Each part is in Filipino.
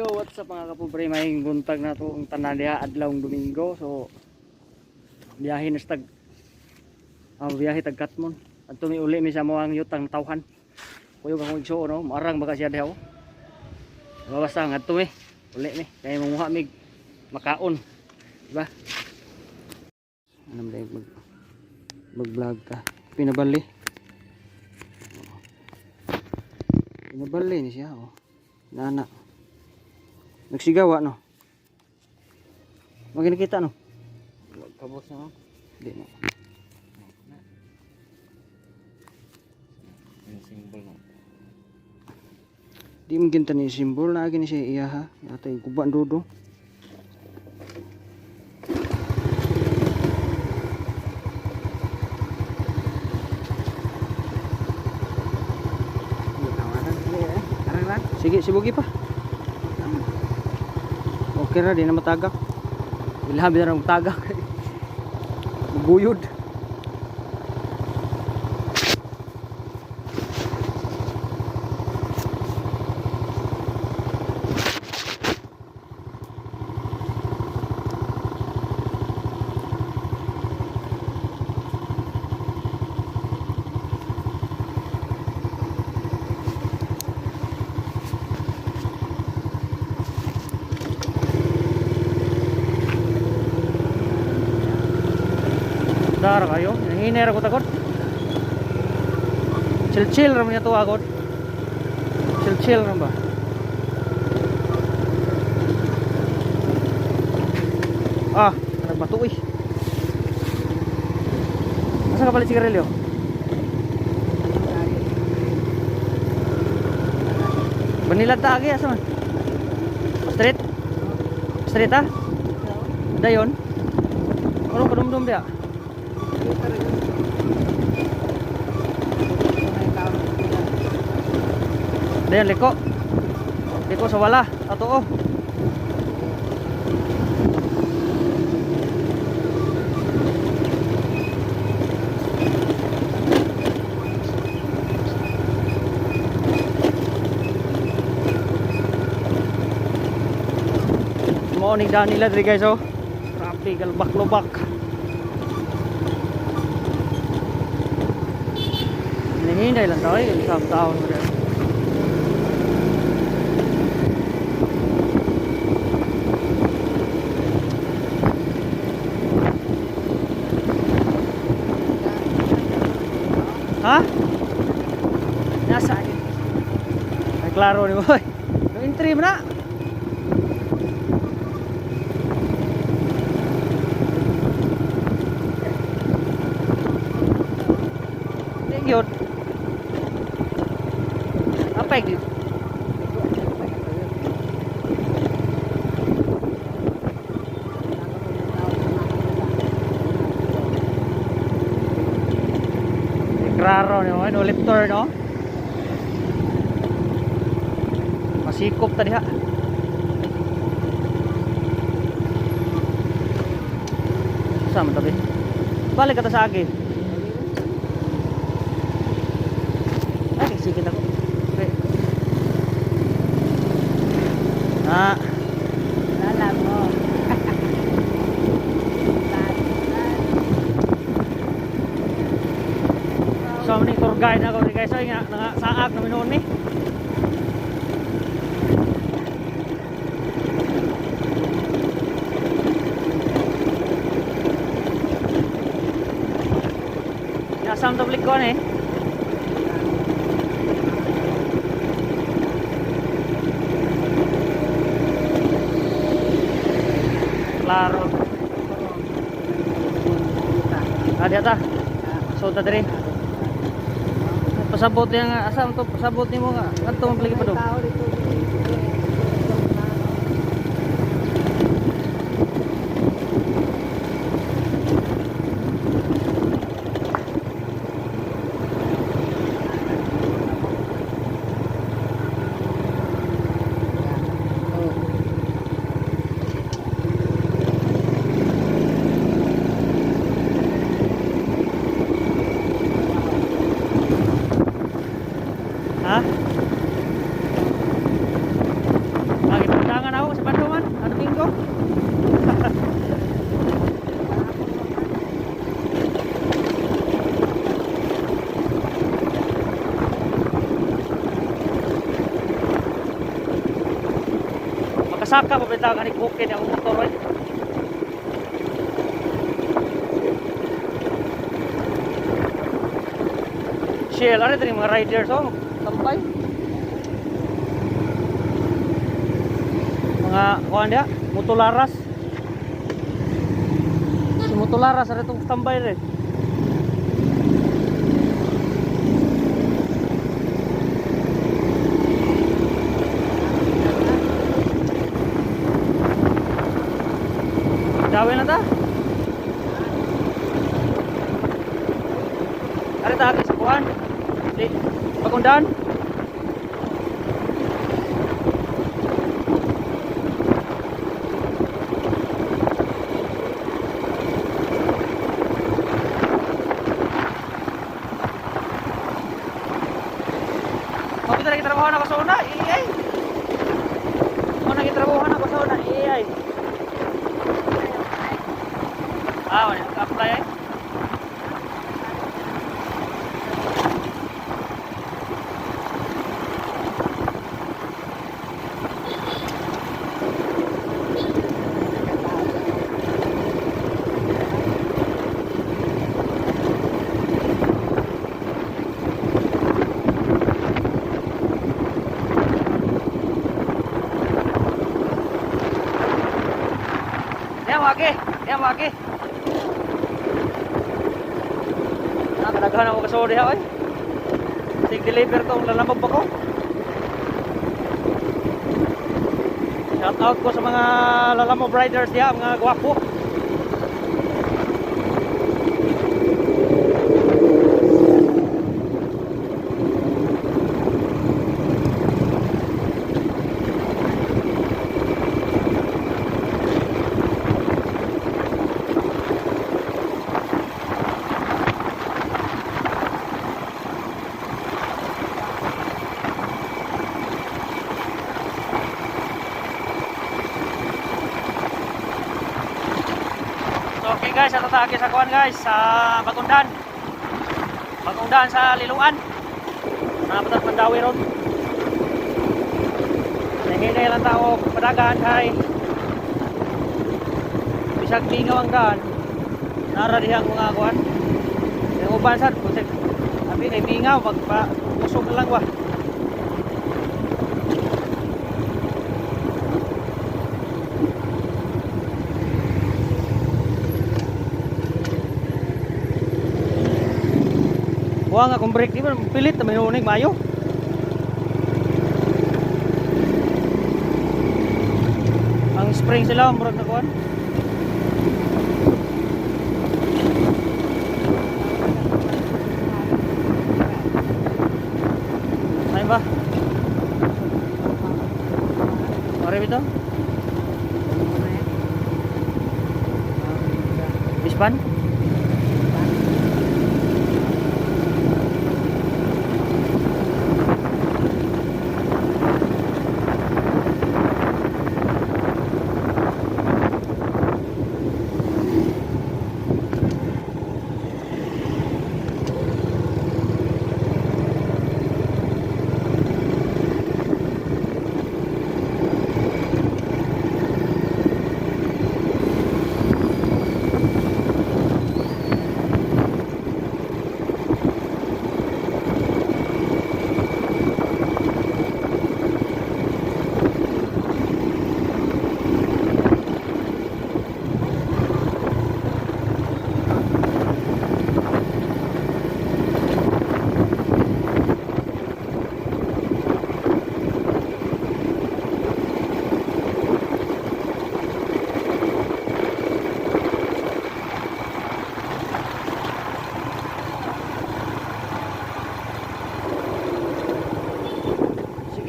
Yo, what's up mga kapobre, may buntag na to ang tanan diha adlawng Domingo. So biyahe na stag biyahe tag Katmon. Adto mi uli mi sa moang yutang tawhan. Kuyo akong igsuon no, marang baka siya diha. Basta ngadto mi, uli mi kay manguha mig makaon. Diba? Ano man mag-vlog ka. Pinabali ni siya oh. Nana. Nagsigawa no. Magin kita no. Kabos na. Di mo. Yung simbol no. Di mo ginta ni simbol na agin siya iya ha. Atay guban dodo. Sige, sibugi pa. Okay na, di na matagak. Ilhabi na ng tagak. Buyod. Dar kayo, hiner ako takot. Chill ram niya to agad. Chill ram ba? Nagbato eh. Asa ka palit sigarilyo? Banilad ta agi asa man? Street ha? Dayon. Ano kadumdum dia? Dayan liko sa wala ato oh. Mo ni Danila diri guys oh. Traffic lubak. Hinday lang tayo isang taon mo rin. Ha? Nasa ay klaro ni boy. No entry mo na. Yun. Apa yang gitu? Klaro ni mo, no lifter no. Masikop tadi ha. Sama tapi. Balik kata sa agi. Ay, sige ako. Okay. Lala mo. So many tour guide ako ni guys ay nga saak na minuon ni. Nasam to balik ko ni. Klaro. Ada ta. So ta diri. Pasabot yang asam to pasabot nimo nga adto man lagi pa do. Ha? Saka mabitaw ka ni Kukin ang motor eh. Shell, ano ito yung mga riders oh, tampay. Mga, kuhan dia, mutularas. Si mutularas, ano itong tambay rin. Dawin na ta. Ada tak sa kuhan? Di Pakundan. Mau kita lagi trabaho na ko sa una, iay. Mau lagi trabaho na ko sa una, iay. Wala ka-apply eh. Yan wagi. Nakadaghan ako kasuri ha oy. Sig deliver tong lalamog pa ko. Shout out ko sa mga lalamog riders diha, mga gwapo. Okay guys, ato ta sa kuan guys sa Bagundan. Bagundan sa Liluan. Napatat Mandawi ron. Nahingay lang tao padagan kay bisag mingaw ang daan. Nara dihang mga kuan. Yung uban sad bisag abi kay mingaw magpa usog lang wa. Buang akong break di ba pilit na mayunig mayo. Ang spring sila murag na kuan. Ay ba? Mari bito. Bispan?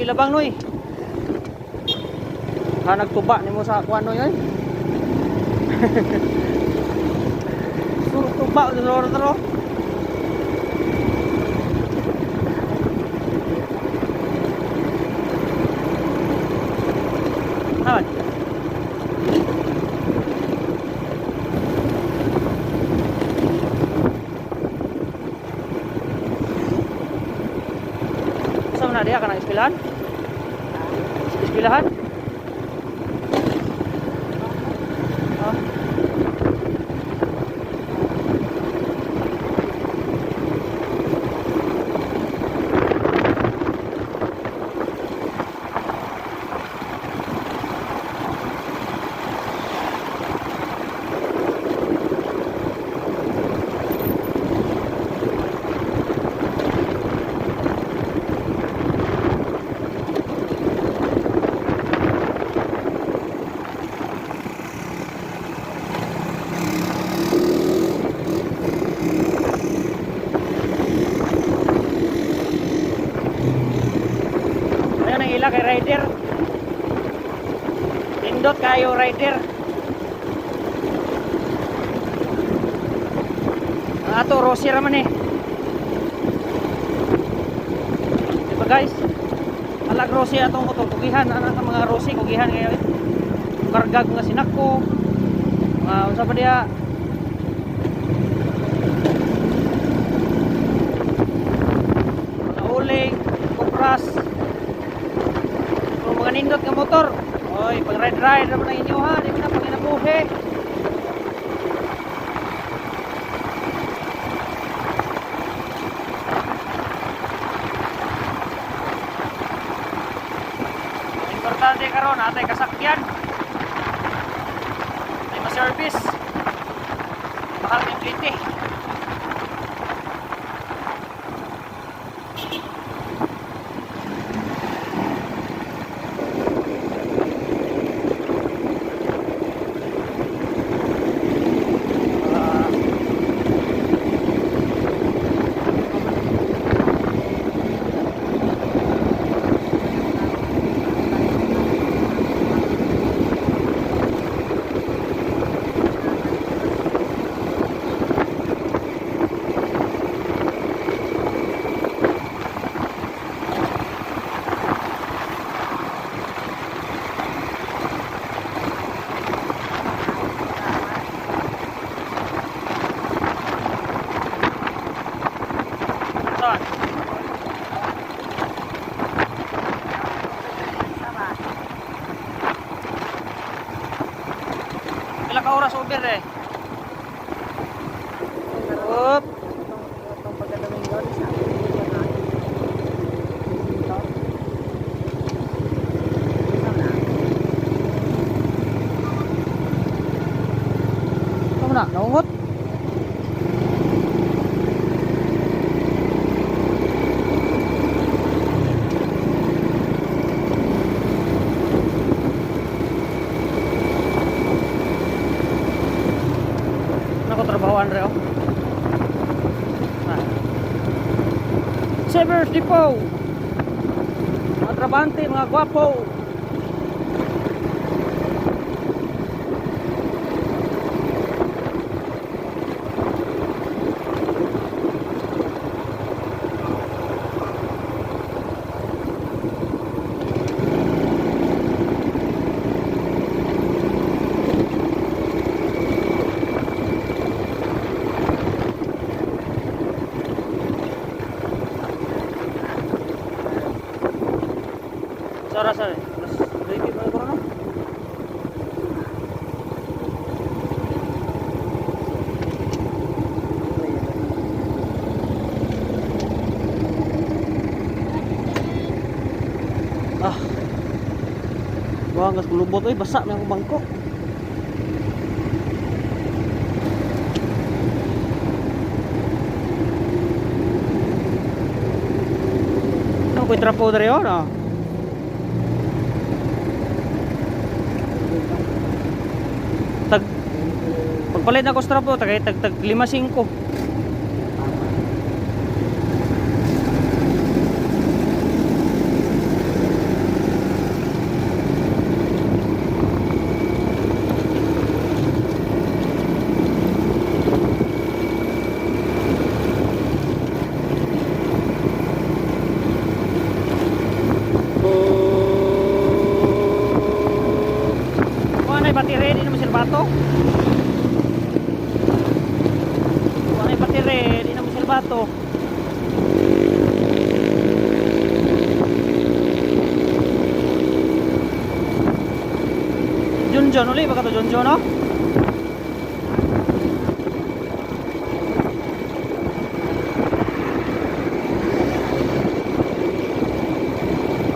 Ilabang noy. Ha nagtuba nimo sa kuan noy oy. Sur tuba duro. Hawan. Sa mana dia kana ispilan? Ispilahan? sila kay rider. Indot kayo rider. Ato Rossi raman eh. Diba guys? Alag Rossi atong motor kugihan, ana ka mga Rossi kugihan kayo. Kargag nga sinako. Unsa pa diha? Mga uling, kupras. Kung mga nindot nga motor. Oy, pag ride naman ang inyo ha, di mo na panginabuhi. Importante karon atay kasakyan. Ay ma-service. Mahal ng plite. Pila ka oras over eh? Up. Itong pagka-Domingo sa Kamu na, naungot? Ako trabahoan rin oh. Severs Depot. Mga trabante, mga gwapo. Sorry. Mas baby pa ko no. Buang gas kulubot oy, basa na akong bangko. Ano ko trapo dere oh no? Pagpalit ako sa trapo, tag 5-5. Kung ano yung battery, hindi naman silbato. Di na mo silbato. Junjon uli baka to Junjon no?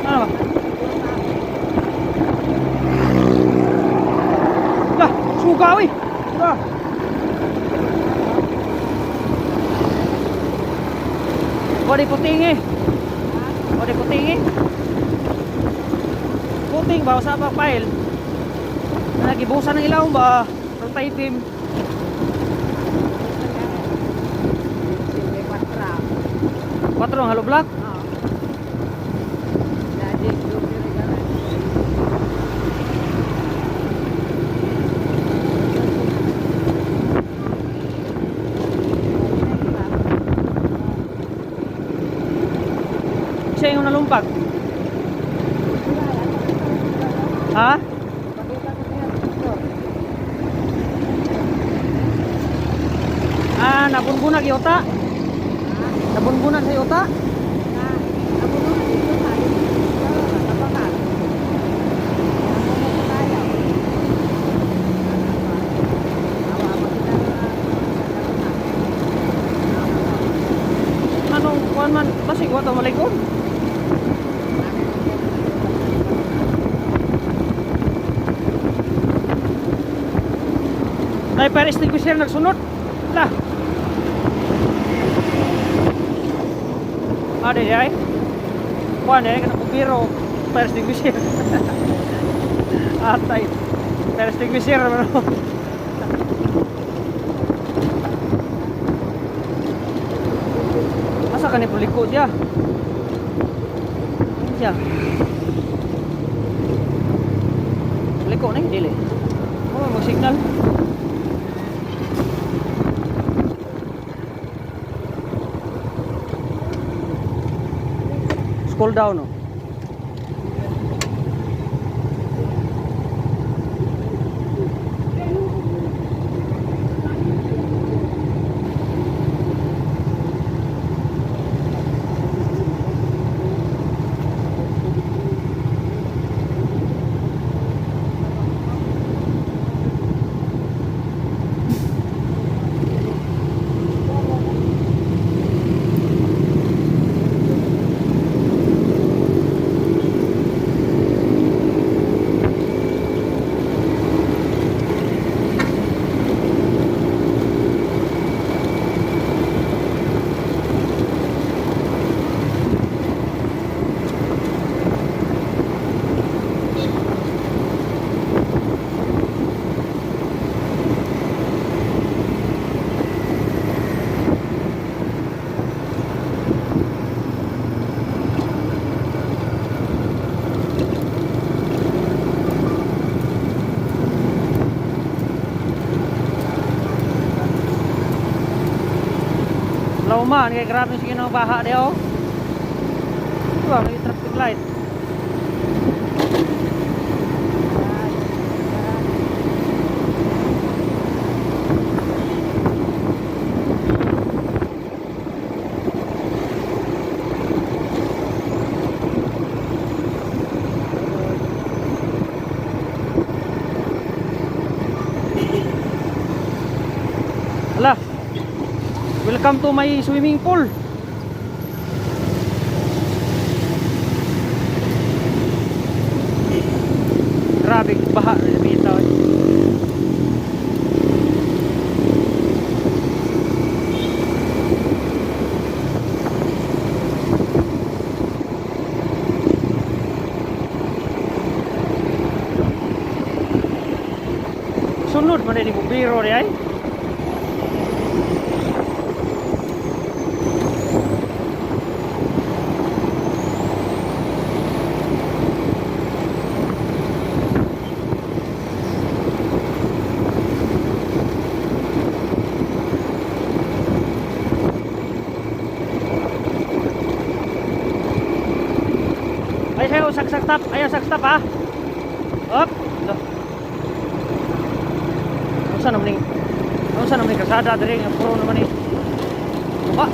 Ano ba? Lah, suga oi. Lah. Wadi puting eh. Wadi puting eh. Puting ba sa pa file. Nagibusan ng ilaw ba? Pero taipim. Patra. 4 ang halo block. Jadi sumpag? Ha? Ah, nabunbunan yota. Nabunbunan sa yota. Anong kuan man basig wa to malikon. Nay fire extinguisher nagsunod. Lah. Ada ya? Kuan ya kena kupiro fire extinguisher. Atay. Fire extinguisher bro. Asa ka ni puliko dia? Siya. Puliko ni dili. Oh, mo signal. Scroll down oh. Lauman kayak grabe sige nang baha dia oh. Wah, may traffic light. Alah. Welcome to my swimming pool. Grabe baha dito. Sunod man di biro di ay. Ayo sak stop, ayo sak stop ah. Up. Ano sa naman kasada diri nga pro naman ni. Ba.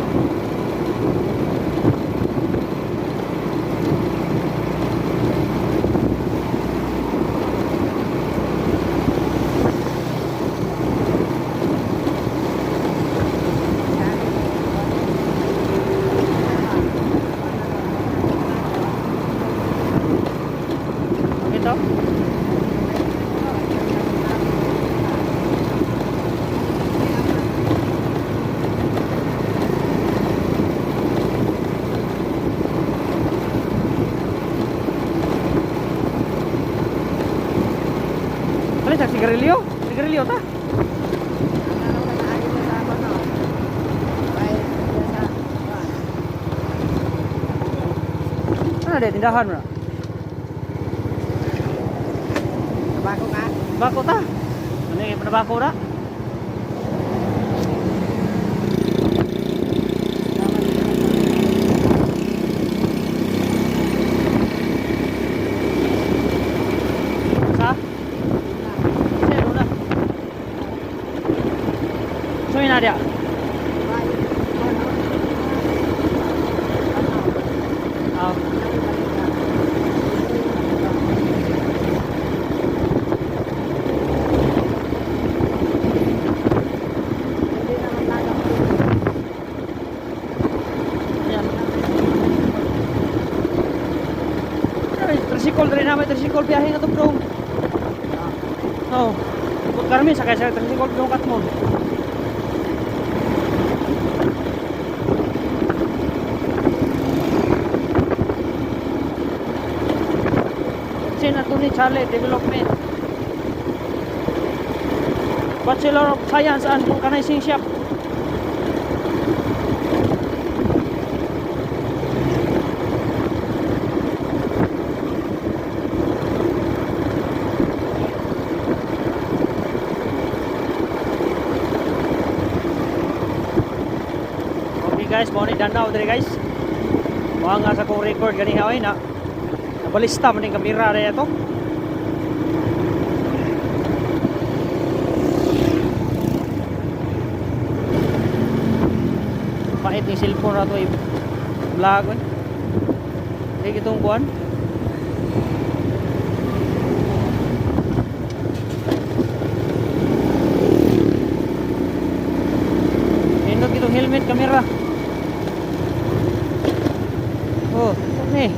Ito. Sigarilyo? Sigarilyo ta? Ano ada tindahan mo na? Bako ka? Bako ta? Ano yung panabako na? dia. Ah, yan. Ay, tricycle rin namin, tricycle biyahe nga to bro. Oh, ikot kami sakay sa tricycle bro Katmon. Sin ato ni Charlie Development. Bachelor of Science and Vulcanizing Shop. Okay guys, mo ni danaw diri guys. Mga nga sa kong record gani haway na. Nabalista man yung kamera rin ito. Pait yung cellphone na ito eh. Vlog eh. Kaya itong buwan. Indog itong helmet kamera. Oh, okay.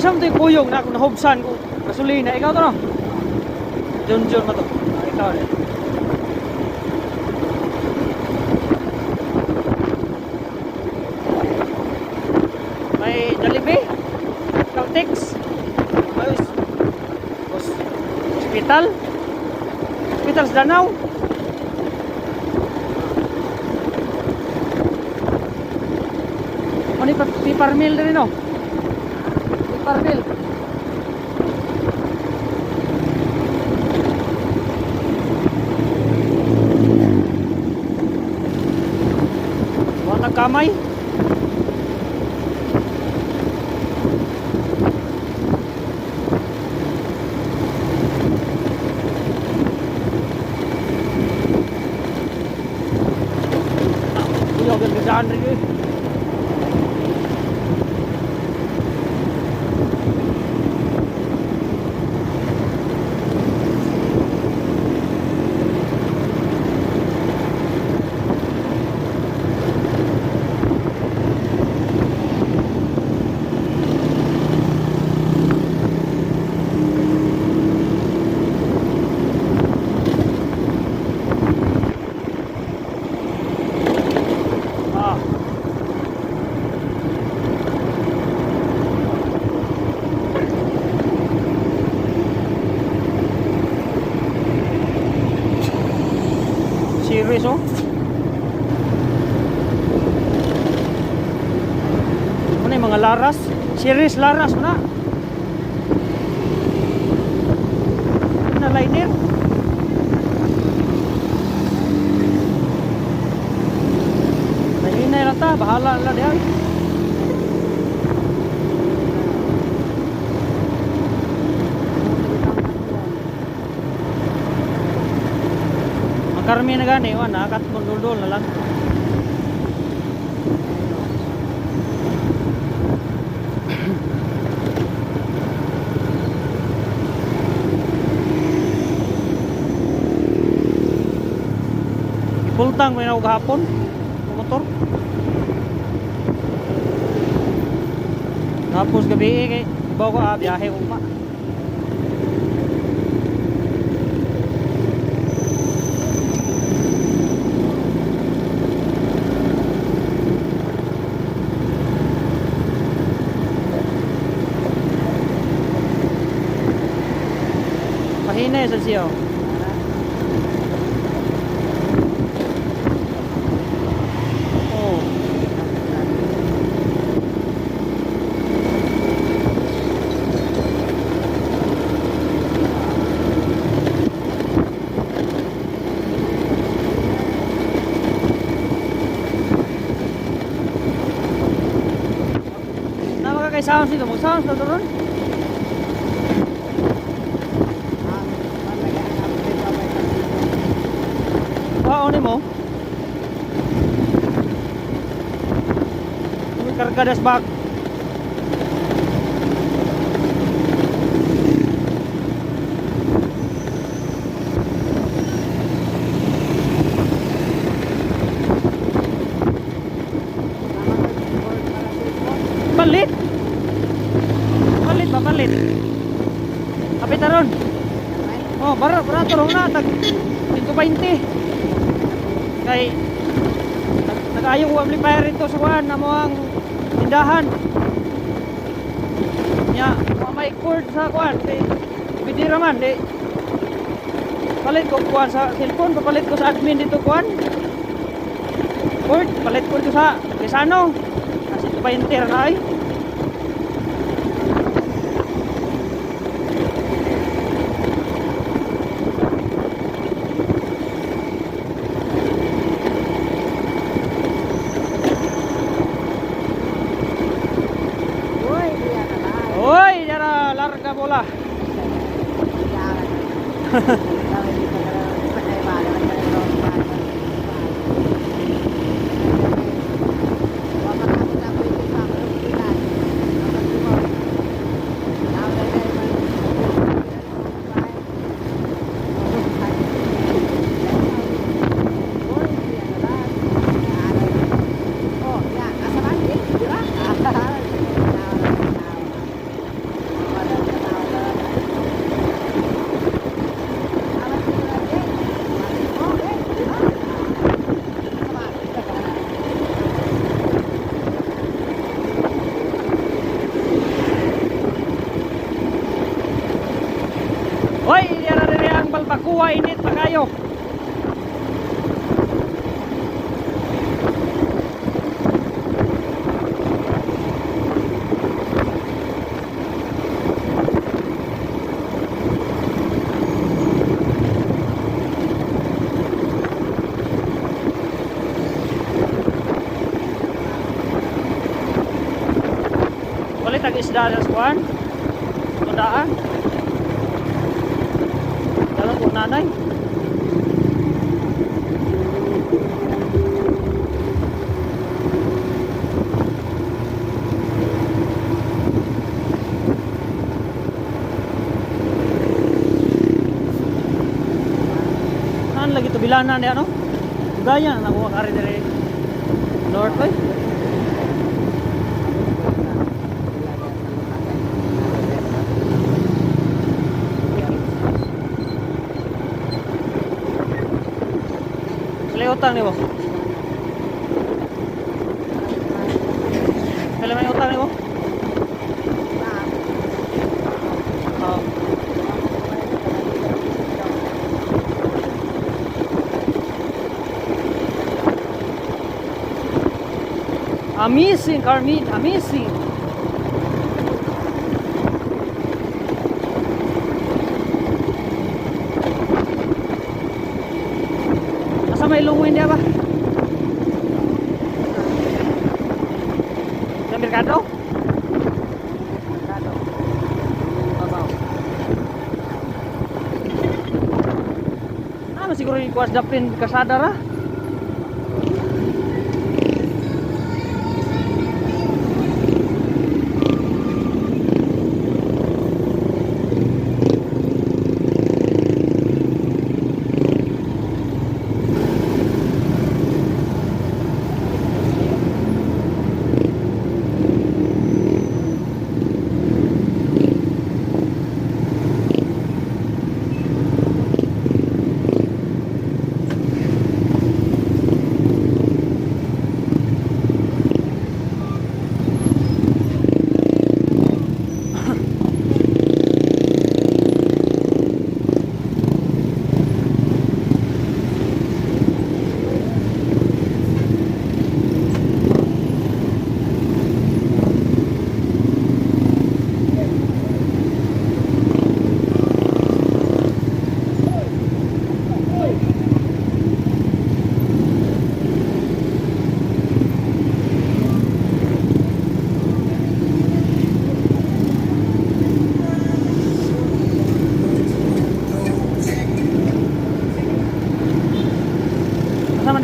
Isang ito yung kuyong na akong nahubsan ko. Gasolina. Ikaw to no? Junjun mo to. Ikaw rin. May Jollibee. Caltex. May hospital. Hospital sa Danau. Ano yung piparmil rin no? Parmil. Wala kamay. Iyo gandaan rin eh. Series oh. Ano yung mga laras? Series laras na. Na liner. Nahinay lang ta, bahala lang diyan. Karmi na gani, wala, Katmon dul na lang. Ipultang may nawag hapon, motor. Tapos gabi kay ibaw ko biyahe uma. Mahina sa siyo. Oh. Nama ka kay sounds dito, mo sounds na doon. Wow, ni mo. May karga das bag. Palit. Palit ba palit? Kapit aron. Oh, barato ron na tag 120. Kay nag-ayaw ko amplifier ito sa kuan na mo ang tindahan. Nya, may cord sa kuan kay bidira man di. Palit ko kuan sa cellphone, papalit ko sa admin dito kuan. Cord, palit ko sa Kisano. Kasi 20 na ay. Hoy, jara larga bola. Hoy, yara diri ang balbakuwa init pa kayo. Wala tag isda sa kuan. Tudaan. Dalam po nanay. Naan lagi to bilanan ni ano? Gaya nakuha ka rin dire north oy. Utang nih, Bo. Kailan may utang nih, Bo? Oh. Amazing, Carmen, amazing. May lunguin dia ba? Sa merkado? Merkado. Babaw. Ah, siguro ikuas dapin kasada ra.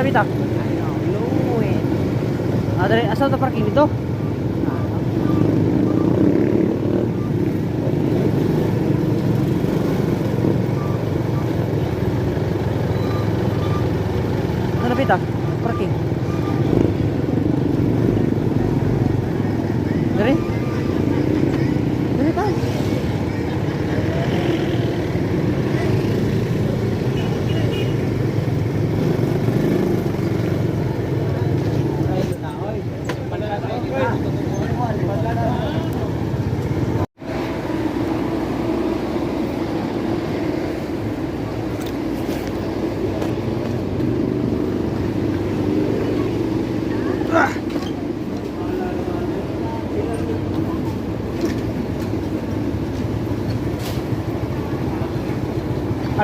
bita? Luwin. Dari asal ta parking dito? Ano bita? Parking. Dari? Dari pa?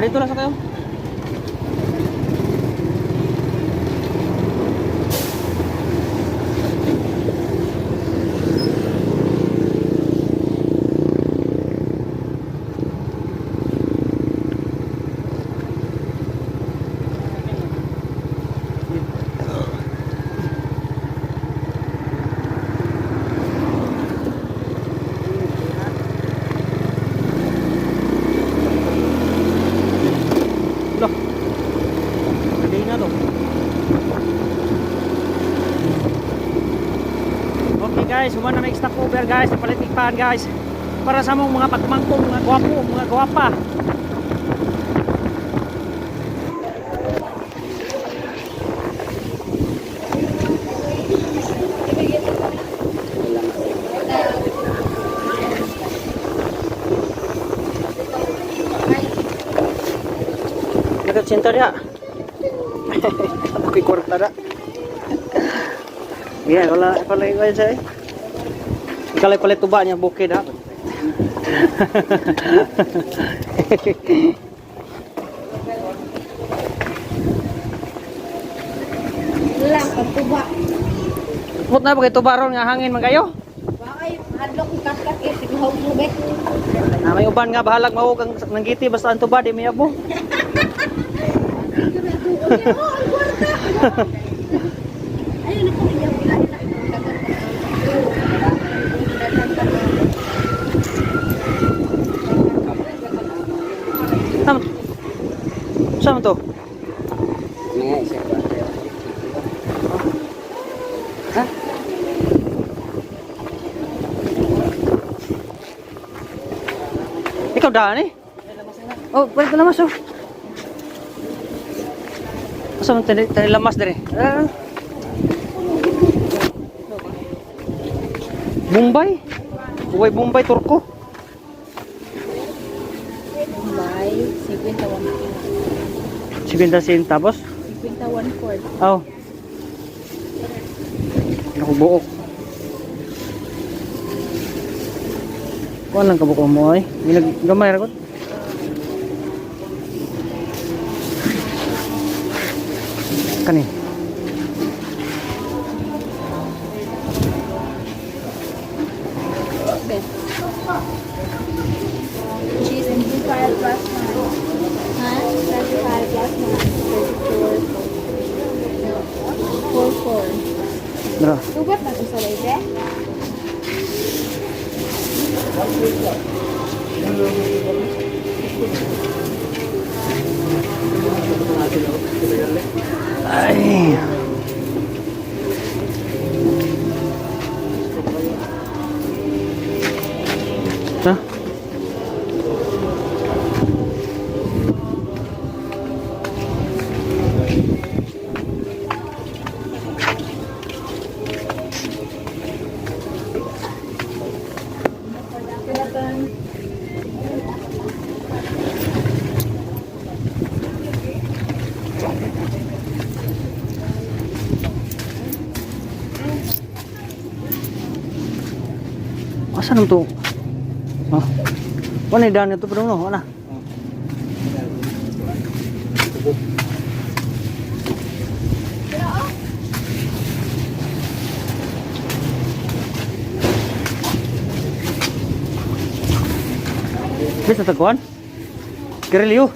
Dito lang sa kayo. Okay guys, humana na stop over guys, palitikpan guys. Para sa mong mga pagmangkong, mga gwapo, mga gwapa. Nagkasinta dia. Ako'y kwarta na. Iya, kalau yang saya. Kalau palit tuba niya bukid ha. Lang pagtuba. Put na pakai tuba ron nga hangin man kayo. Bakay hadlok kakat siguro tubig. May uban nga bahalag mao kang nanggiti basta ang tuba di may abo. Ayun ako iya pila na. Sama to? Ini saya Hah? Ikaw daan eh? Oh, balik na lamas oh. Asa man tani lamas dire? Bombay? Uway Bombay Turko? Bombay 51. 50 centavos? 51 quart. Oh. Naku buok. Kuan lang kabuk mo ay. Gamay ra gud. Kani. Cheese and 25 plus 1. Huh? 25 plus 1. 34. 44. Dara. Tugat na to sa lebe? Ay. Hah? Asan to? Ah. Wala dan itu pedong no, wala. Bisa teguan? Kira liu.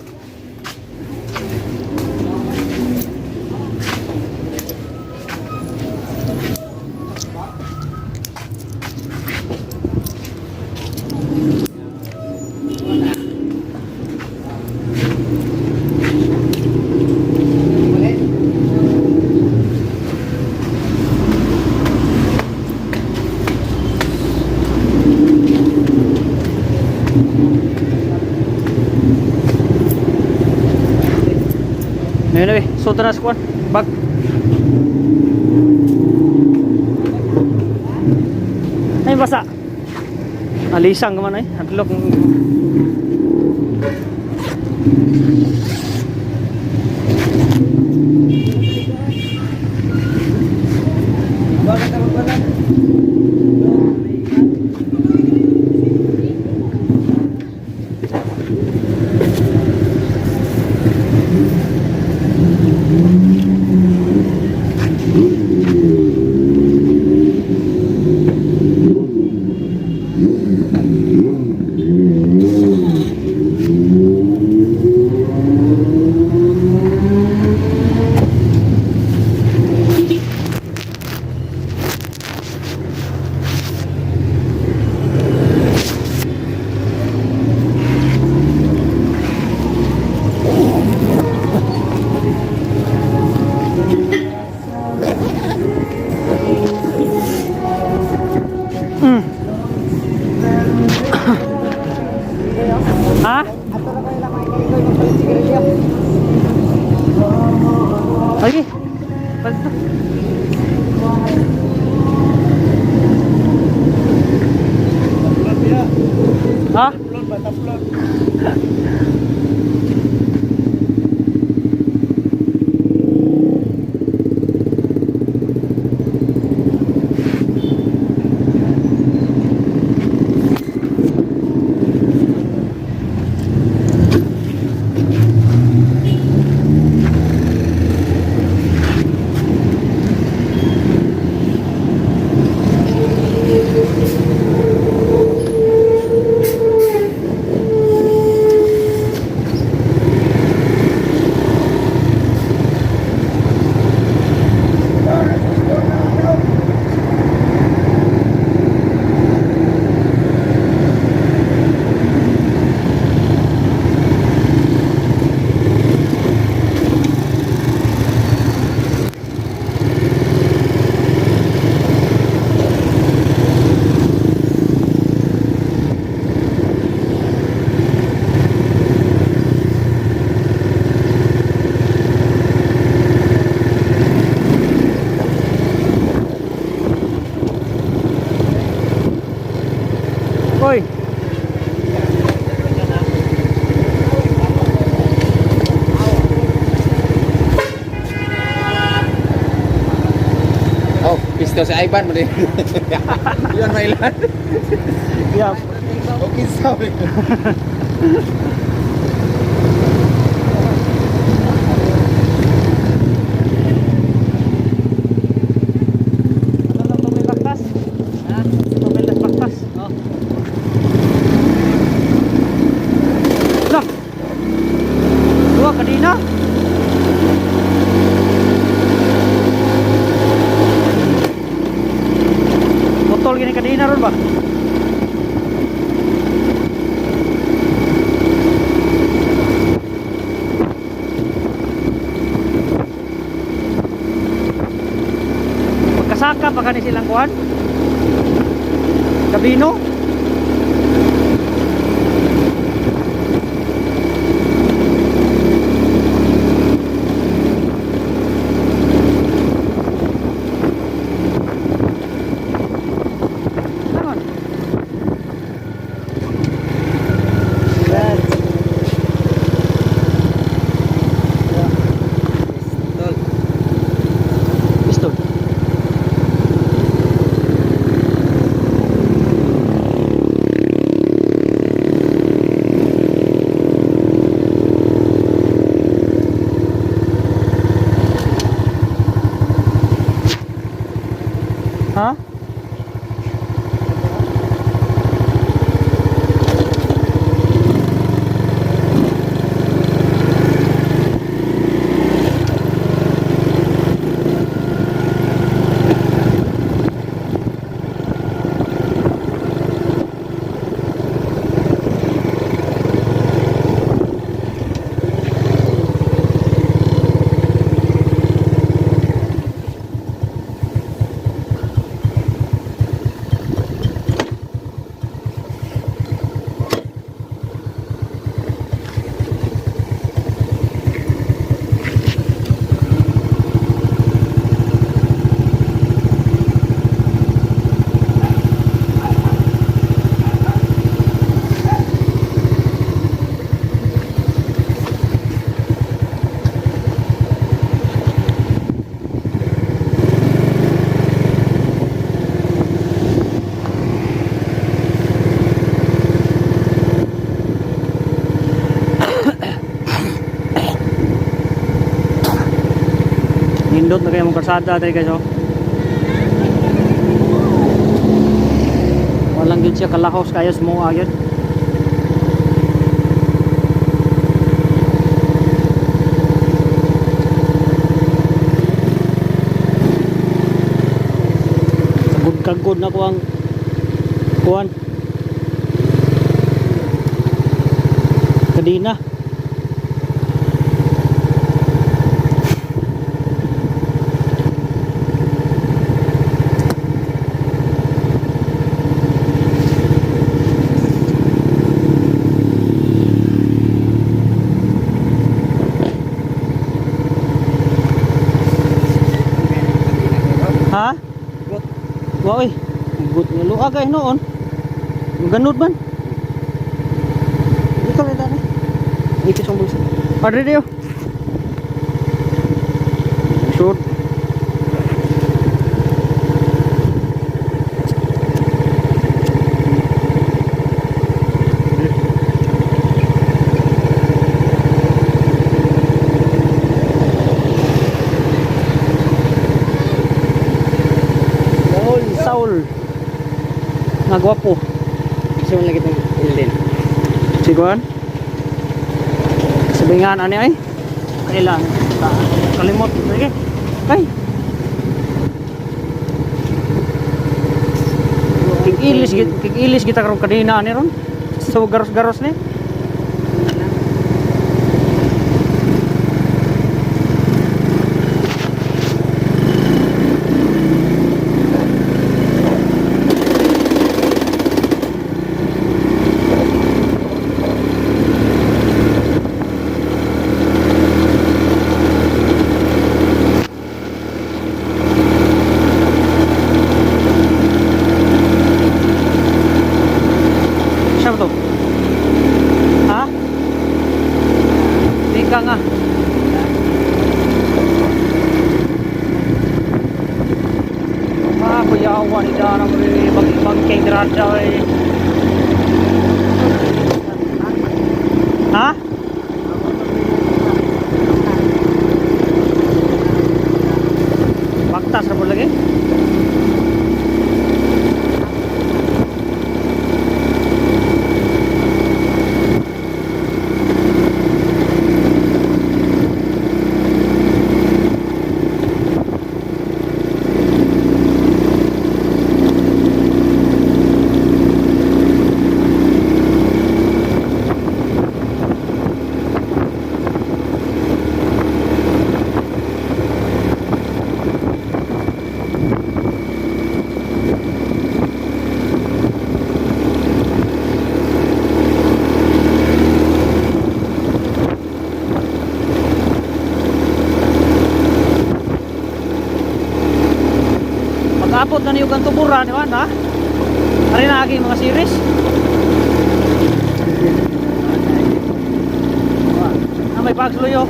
Ayun na so na squad. Bag. Ay basa. Alisang naman ay. Hadlok. Ha? Lagi. Pagto. Ha? Hoy. Oh, pisto si Ivan mo din. Yun mailan. Yeah. Okay, sorry. Ano lang may baktas? Ha? May baktas. Oh. Lah. Dua kanina. Botol gini kanina ron ba? Magkasaka pa kani silang kuhan? Kabino? Naman. Pistol. Ha? Nindot na kayo mong kalsada tayo guys oh. Walang yun siya kalahos kaya semua yun. Kagod na ko ang kuwan kadina. Ha? Wow, good nga luag ay noon. Ganod man. Ikaw rin daan eh. Ito siyang bulsa. Padre diyo. Shoot. Saul nga gwapo Gusto mo lagi itong ilin. siguan sabingan ani ay kailan kalimot lagi ay kigilis kita karon kadina ani ron so garos-garos ni. Siapa tuh? Hah? Tika nga. Kuyawan ni Dana mo rin bang grada eh. Hah? Baktas na po lagi? Abot na niyo kang tuburan, di ba? Ha? Ano na aking mga series? May pagsuloy oh.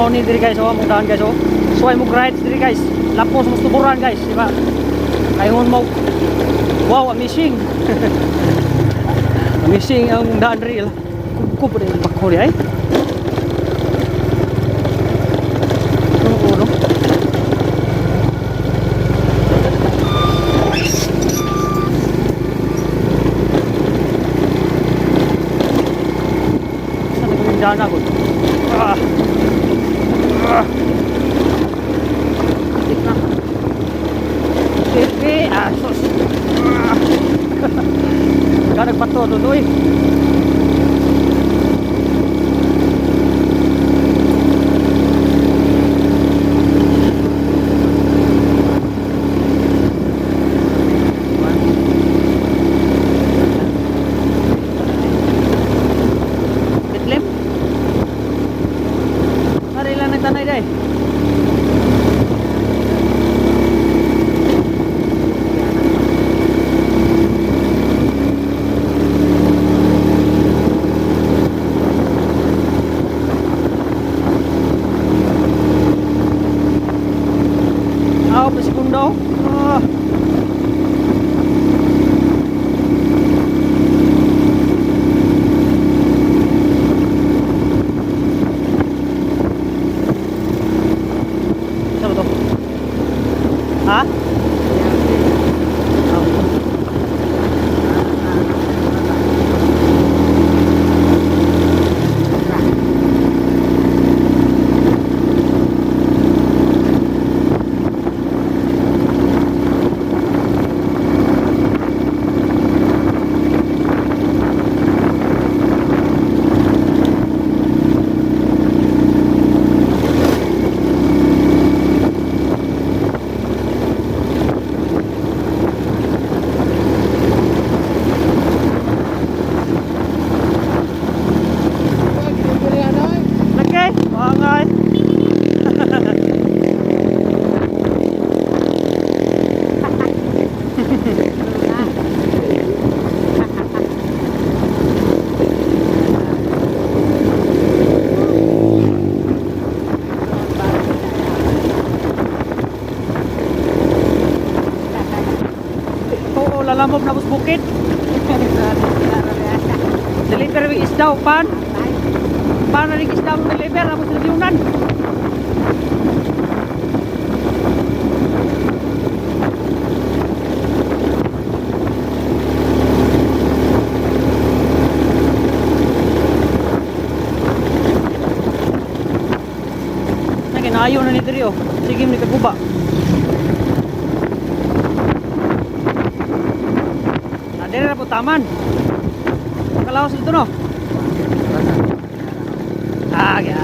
Ni diri guys oh, mudahan guys oh. Suway mo rides diri guys. Lapos mo tuburan guys, di ba? Ayun mo. Wow, amazing. Amazing ang daan diri. Kup rin bakho ay. Ano? Sana ko yung daan ako. Sos. Gak nagpato to eh. Bitlim. Hari lang nagtanay day. lalamog na bus bukid. Deliver ng isda pan. Pan na rin isda mo deliver na bus reviewnan. Ayaw na ni Drio. Sige mo ni kaguba. Nadiri na po taman. Kalawas dito no. Kaya.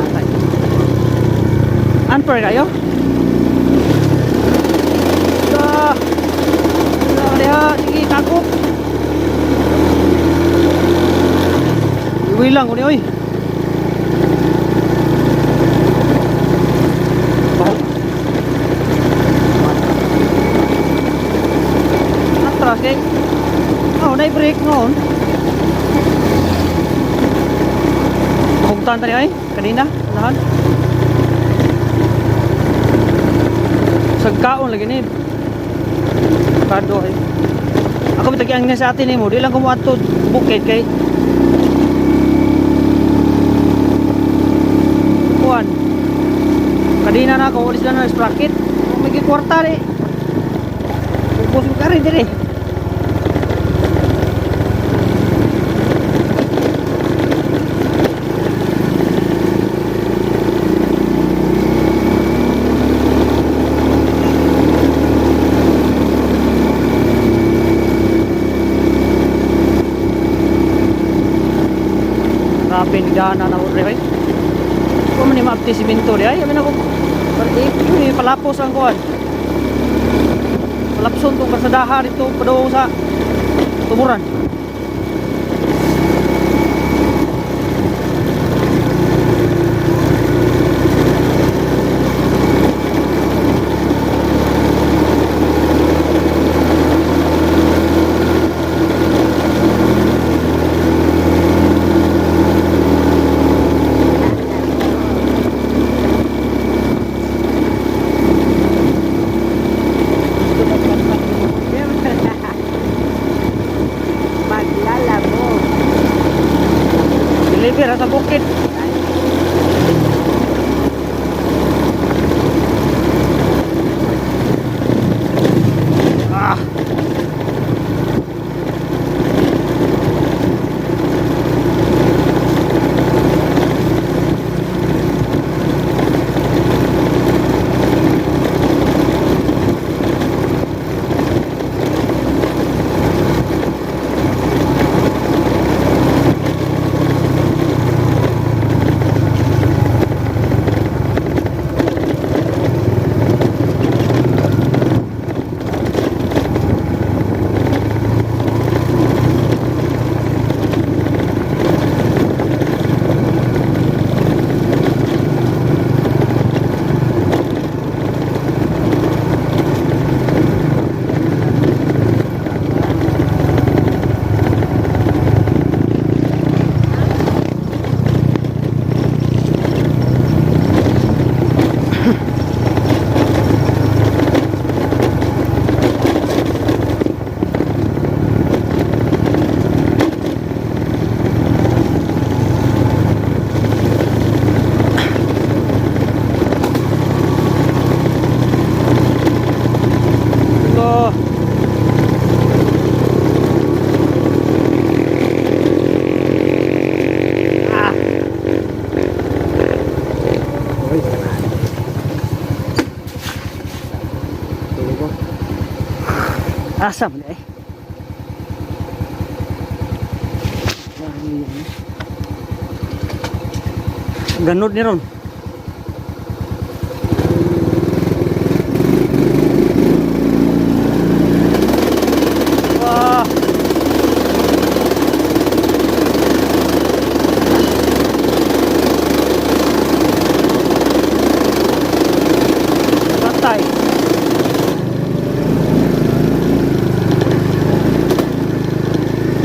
Anper kayo? Sige, kakop. Iwi lang ko ni oy. Okay. Oh, na-break noon. Mahugtan tadi ay kanina, unahan. Sagkaon lagi ni. Kado ay. Ako bitagyang na sa atin nimo, di lang kumuadto bukid kay kuan. Kanina na ako ulis lang na sprocket. May kwarta ni. Ubos ko kari dire. Pinigana na uri ay. Kung man ma-apti simento di ay, amin ako. Ini palapos ang kuan. Palapson tong kasadahan ito padaw sa tumuran. Deliver sa bukid. Asa mo eh. Ganod ni ron. Wah. Patay.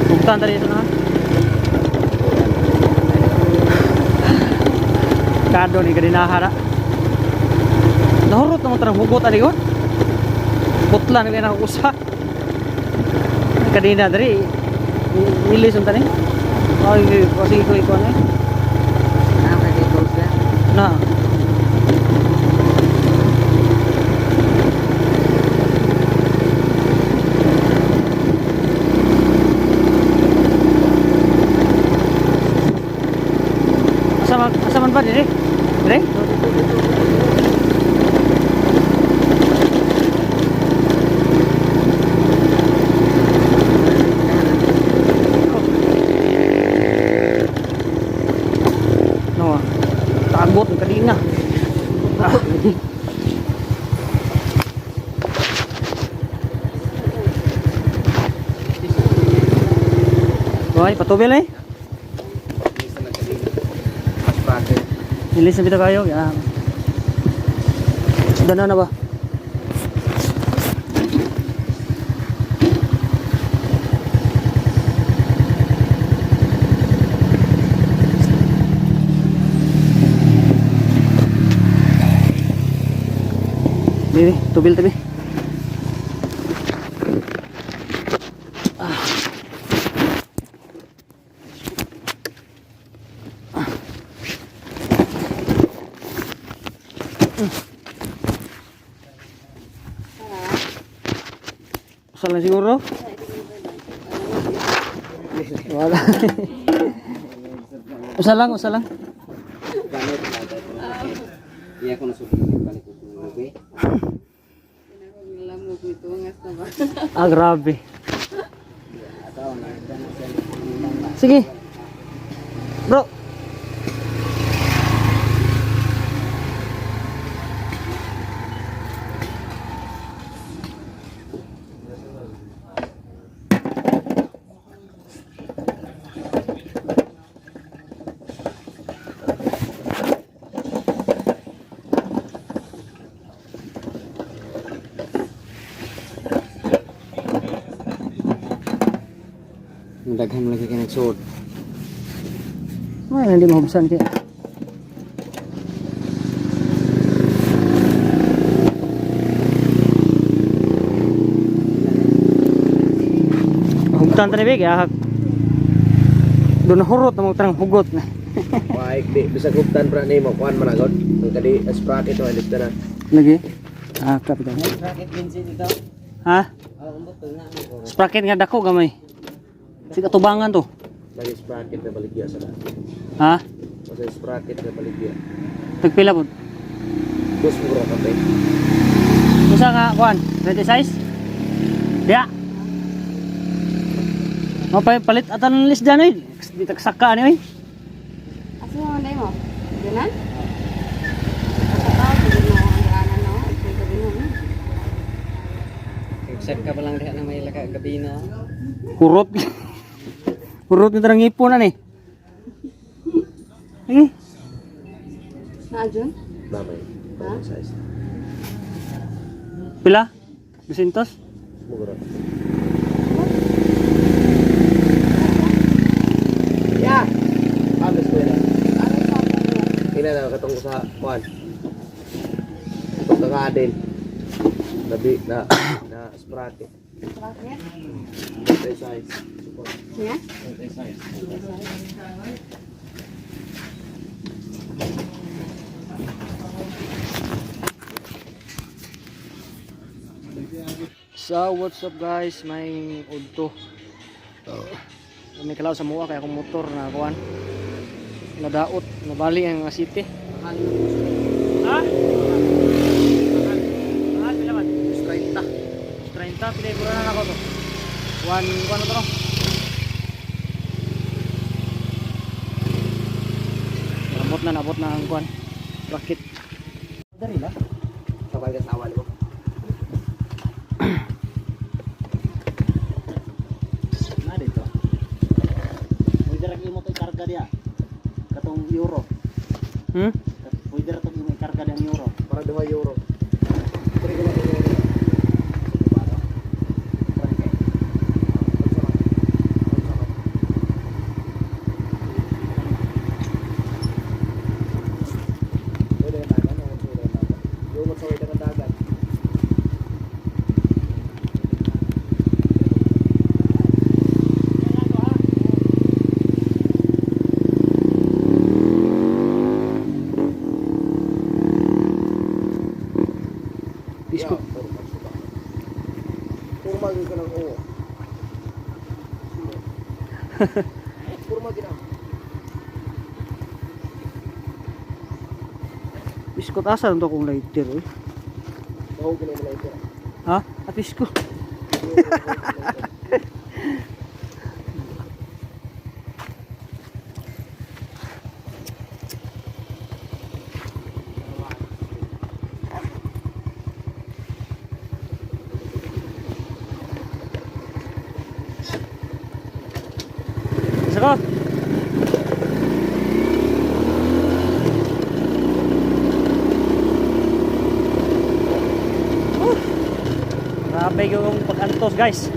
Buktan tadi itu na. Kado ni kadinahara. Nahurot naman tarang hugot ali ko. Putlan ni na usa. Kadina dari ilis unta ni. Oh, kasi ko na. Na. Asaman ba dire? Dire? No. Tagot ang kadina. Hoy, patubil eh. Ilis na bitaw kayo. Ya. Dana na ba? Dili, tubil tabi. Salah siguro? Wala. Usa lang. Iya ko nasulit balik ko tuloy. Lamog nito ngas na ba? Ah, grabe. Sige. Bro. Daghan lagi kay nagsuot. Ay, hindi mahubsan kaya. Hugtan tani big ya. Doon hurot na mo tarang hugot na. Waik di bisa guptan pra ni mo kuan managot. Ang kadi sprocket ito alis na. Lagi. Ah, kapita. Sprocket Vincent ito. Ha? Sprocket nga dako gamay. Sige tubangan to. Lagi sprocket na baligya sa lahat. Ha? Masa sprocket na baligya. Tagpila po. Dos mura kape. Usa nga kuan, 20 size? Ya. Palit atan list dyan eh. Di tagsaka ni eh. Asa mo anday mo? Dinan? Asa ka pagin mo ang daanan no? Ito pagin mo. Set ka pa lang diha na may laka gabi na. Kurot. Kurot ni tarang ipon na ni. Na Jun? Mamay. Ha? Size. Pila? 200? Mura. Ya. Alas ko na. Ano sa mo? Ina na katong sa kuan. Katong adin. Nabi na sprocket. Bakit? Size. Niya? Size. So what's up guys, may udto. May kalaw sa muwa kaya akong motor na kuan. Nadaot, nabali ang asite. Ha? Mahal pila man? 30. 30 pila pura na ako to. Kuan na to. Nabot na ang kuan. Rakit. Dari lah. Sabay ka sa awal mo. Euro. Pwede rin itong ikarga ng euro. Para 2 euro. oo. Puro magina. Biskot asa nito kung lighter eh. Bawo gina mo lang ito. Ha? Atis ko. Sakot. Grabe yung pag-antos guys.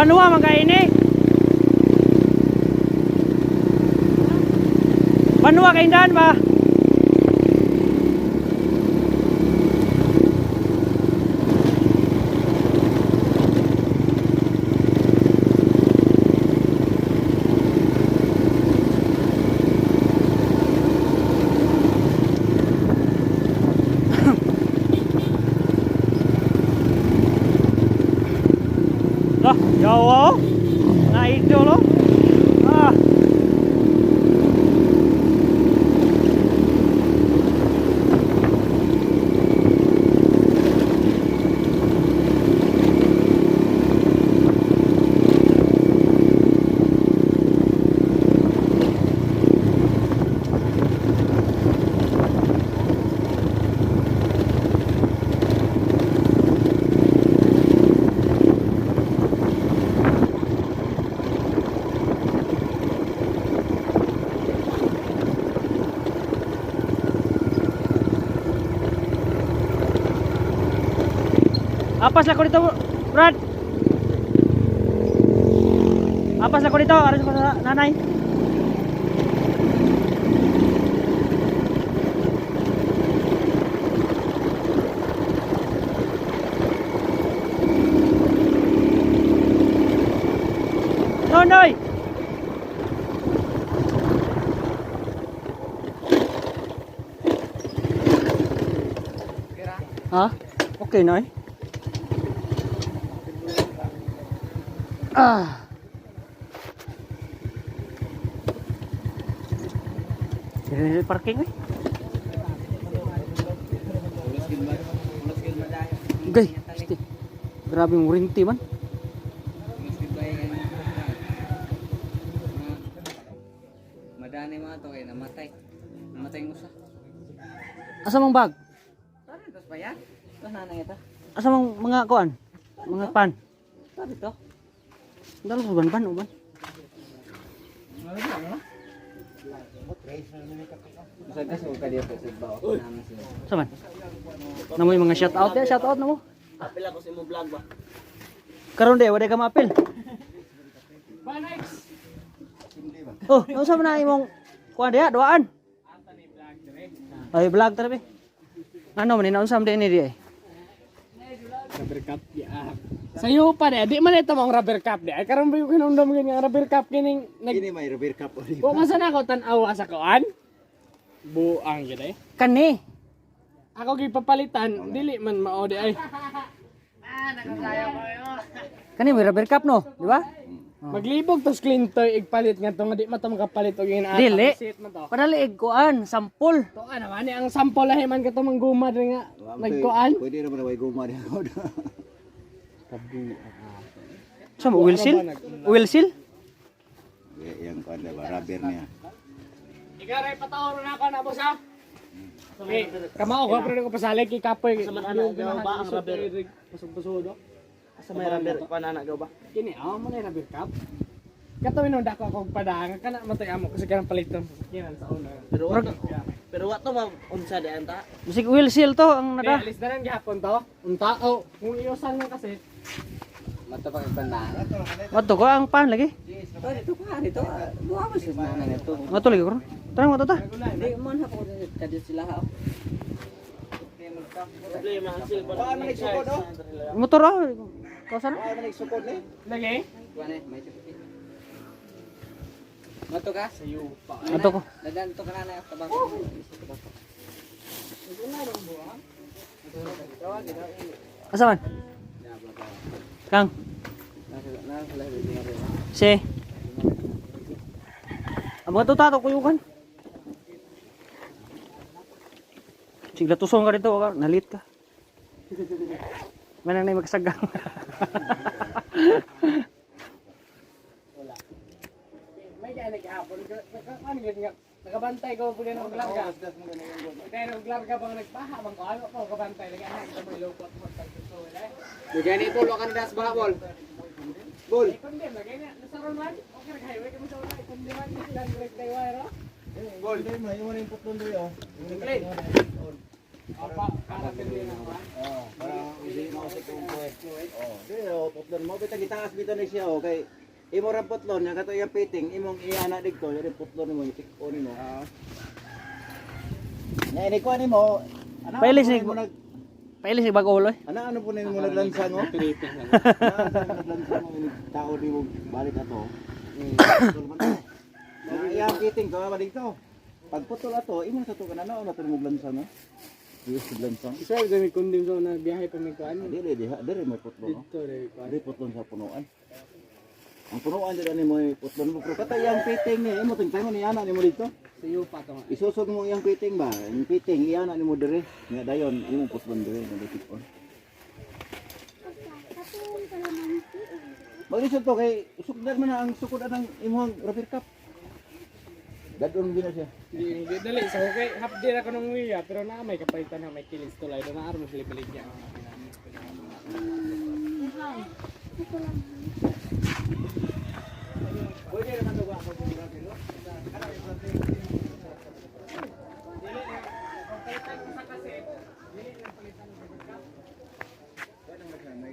Banua mga ini. Banua kaindahan ba? Lah, Jawa. Nah, itu loh. Ah. Apa sih dito, Brad? Apa sih dito? Aras ko sa nanay. Nonoy! Ha? Okay, Noy. Ah. Ini parking eh. Okay, pasti. Grabe yung rinti man. Madani mga to kay namatay. Namatay yung usa. Asa mong bag? Tara ito pa yan. Ito nanay ito. Asa mong mga kuan? Mga pan. Tara ito. Dalo sa ban uban. Bisa gas mo ka dito sa bawo. Naman sila. Saman. Namo yung mga shout out ya, shout out namo. Apil ako sa mo vlog ba. Karon de wala ka maapil. Oh, unsa man na imong kuan dia doaan? Ay vlog tara be. Ano man ni unsa man ni di ay? Rubber cup di ah. Sayo pa di man ito mong rubber cup di. Ay karon ba yung kinundom nga rubber cup kining Ini may rubber cup ulit. Kung masa na ako tan-awa sa kuan? Buang gid ay. Kani. Ako gipapalitan, dili man mao di ay. Kani may rubber cup no, di ba? Maglibog tos clean toy igpalit nga to nga di man to makapalit og inaata. Dili. Sit man to. Padali ig kuan, sampol. To naman ni ang sample lahi man ka to mangguma rin nga nagkuan. Pwede naman na may guma niya. Sa mo oil seal? Oil seal? Yang kuan ba rubber niya. Igaray patawon na ako na boss ha. Okay, kamao ko pero ko pasalig kay kapoy. Sa man ana ba ang rubber? Pasod-pasod. Sa may rubber ko na gaw ba. Kini mo na rubber cup. Katawin nung dako akong padang kana matay amo kasi kanang paliton sa sakyanan sa una. Pero wa to unsa di anta. Musik oil seal to ang Kaya nada. alis na lang gihapon to. Unta oh, kung iusan mo kasi Mata pa kay pandan. Wato ko ang pan lagi. Dito pa dito. Buha mo sa nanay nito. Wato lagi ko. Tara mo ta. Di man hapon kadit sila ha. Problema ang silbo. Paano nagsukod oh? Motor ah. Kawasan. Paano nagsukod ni? lagi. Kuan may sukod. Mato ka? Sayo pa. Wato ko. Dagan to kana na tabang. Asa man? Kang. Si. Amo to tato kuyukan. Sigla tusong ka dito, nalit ka. Manang na magsagang. May kaya naghapon. Ano gid nga nakabantay ko pud ng glarga. Pero glarga bang nagpaha bang ko ano ko kabantay lagi ana kita mo ilokot mo tagso wala. Dugani po lo kan das ba bol. Bol. Kundi lagi na nasaron man. Okay ra highway kamo sa wala kundi man lang direct kay wire. Gol, dai may yung putlon diri oh. Apa para pili na ba? Oh, para hindi mausik yung puwet. Oh, diri oh, putlon mo bitag itaas bitaw ni siya oh kay imo ra putlon nya kato yung piting imong iana digto diri putlon mo itik-on mo. Na ini ko nimo. Pailis ni Pailis ni bago uloy. Ano po na yung naglansang oh? Pilitin na. Naglansang mo yung tao di mo balik ato. Iyang kiting ko balik to. Pag putol ato, imo sa to kanana o nato mo lansang no? Islan sang. Isa gani kundim sa na biyahe pa may kuan. Dili may putlon. Dito rin kuan. Dili putlon sa punuan. Ang punuan dito ni mo putlon mo. Pero kata yang piting ni imo tingtay mo ni ana ni mo dito. Sa iyo pa to. Isusog mo yang piting ba? Yung piting iana ni mo dire. Nga dayon imo putlon dire na dito. Maglisod to kay sugdan man na ang sukod ang imong repair cup. Dadon gina siya. Di dali sa okay half day ra kanang wiya pero na may kapalitan na may kilis to lay na armo bili-bili niya.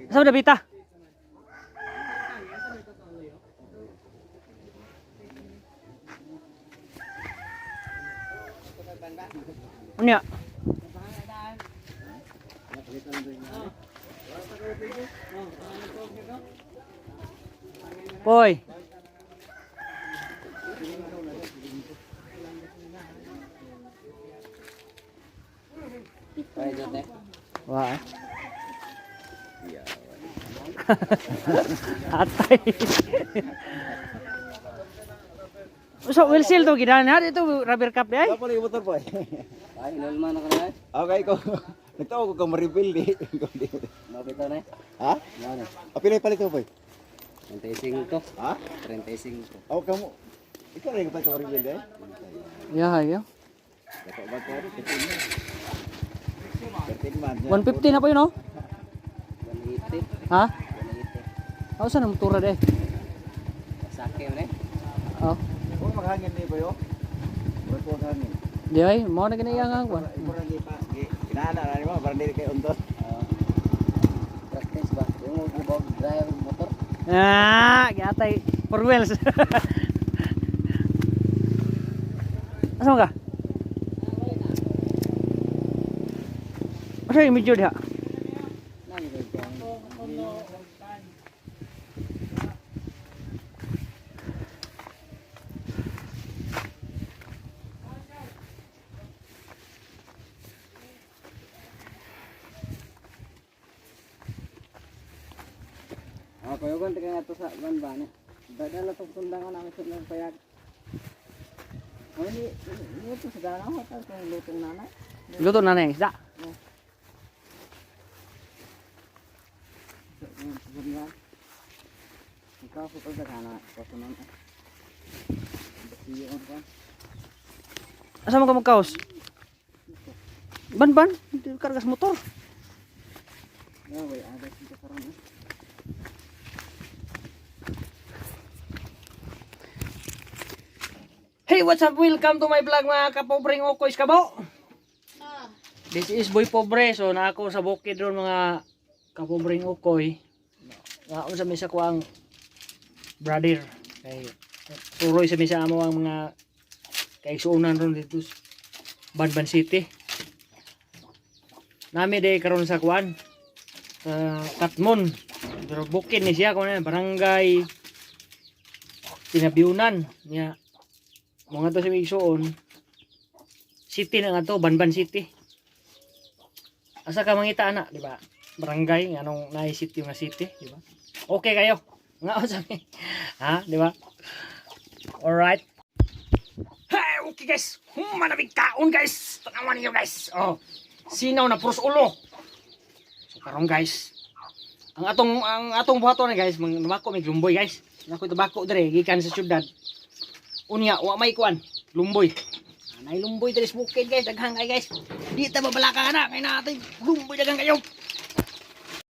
Asa ba Bita? Unya. Boy. Kaya dyan Wah. Atay. So Wilsil to gidahan ito rubber cup day. Apa lagi motor boy? Ay, inulman ako na Okay ko. Nagtawo ko kang ma-reveal di. Mabito na Ha? Ano? Apilay palit ko boy. 35 to. Ha? 35. Ako kamu. Ikaw rin pa ito ma-reveal di. Ya, ya. Dapat ba ko rin? 13 man. 150 na po yun, oh. 180. Ha? 180. Ako saan ang tura day? Sake mo na Oh. Kung maghangin di boy oh. Murag ko maghangin. Di ay, mo na ganyan ang kwan. Murag pa. Kinana na mo para dili kay untos. Practice ba? Yung mag drive motor. Ah, gatay for wheels. Asa ka? Asa yung medyo diha? Ako yung tika nga to sa banban. Dadala to sundangan namin sa ng payag. Oh, ini to sa dana ko ta kung lutong nanay. Luto na ng isda. Ikaw po sa dana ko sunan. Siyo on kan. Asa mo ka magkaos? Ban, hindi kargas motor. Ya, way ada kita karon. Hey, what's up? Welcome to my vlog mga kapobring okoys kabo. This is Boy Pobre. So na ako sa bukid ron mga kapobring okoy. Naon sa misa ko ang brother. Kay turoy sa misa amo ang mga kaigsuunan ron dito sa Banban City. Nami day karon sa kuan sa Katmon. Pero bukid ni siya kuno barangay Pinabiunan niya. Mga to sa Migsoon City na nga to, Banban City. Asa ka mangita ana, di ba? Barangay anong naay city nga city, di ba? Okay kayo. Nga sa mi. Ha, di ba? All right. Hey, okay guys. Manamig kaon guys. Tanawan niyo guys. Oh. Sinaw na pros ulo. So karon guys. Ang atong buhaton guys, namako may lumboy guys. Nako ito bako dire gikan sa syudad. Unya, wa may kuan, lumboy. Anay lumboy diri sa bukid guys, daghang kay guys. Di ta babalaka na kay natin lumboy daghang kayo.